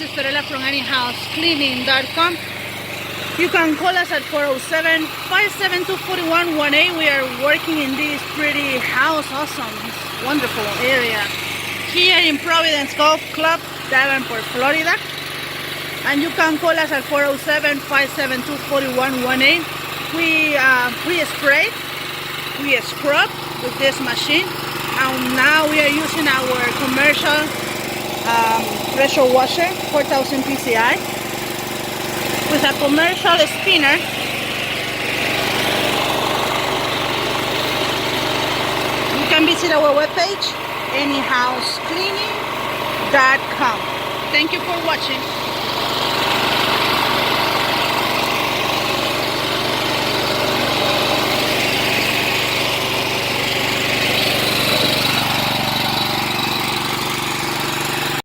This is Fiorella from anyhousecleaning.com. You can call us at 407-572-4118. We are working in this pretty house. Awesome. It's wonderful area here in Providence Golf Club, Davenport, Florida. And you can call us at 407-572-4118. We spray, we scrub with this machine. And now we are using our commercial pressure washer, 4000 PCI, with a commercial spinner. You can visit our webpage, anyhousecleaning.com. Thank you for watching.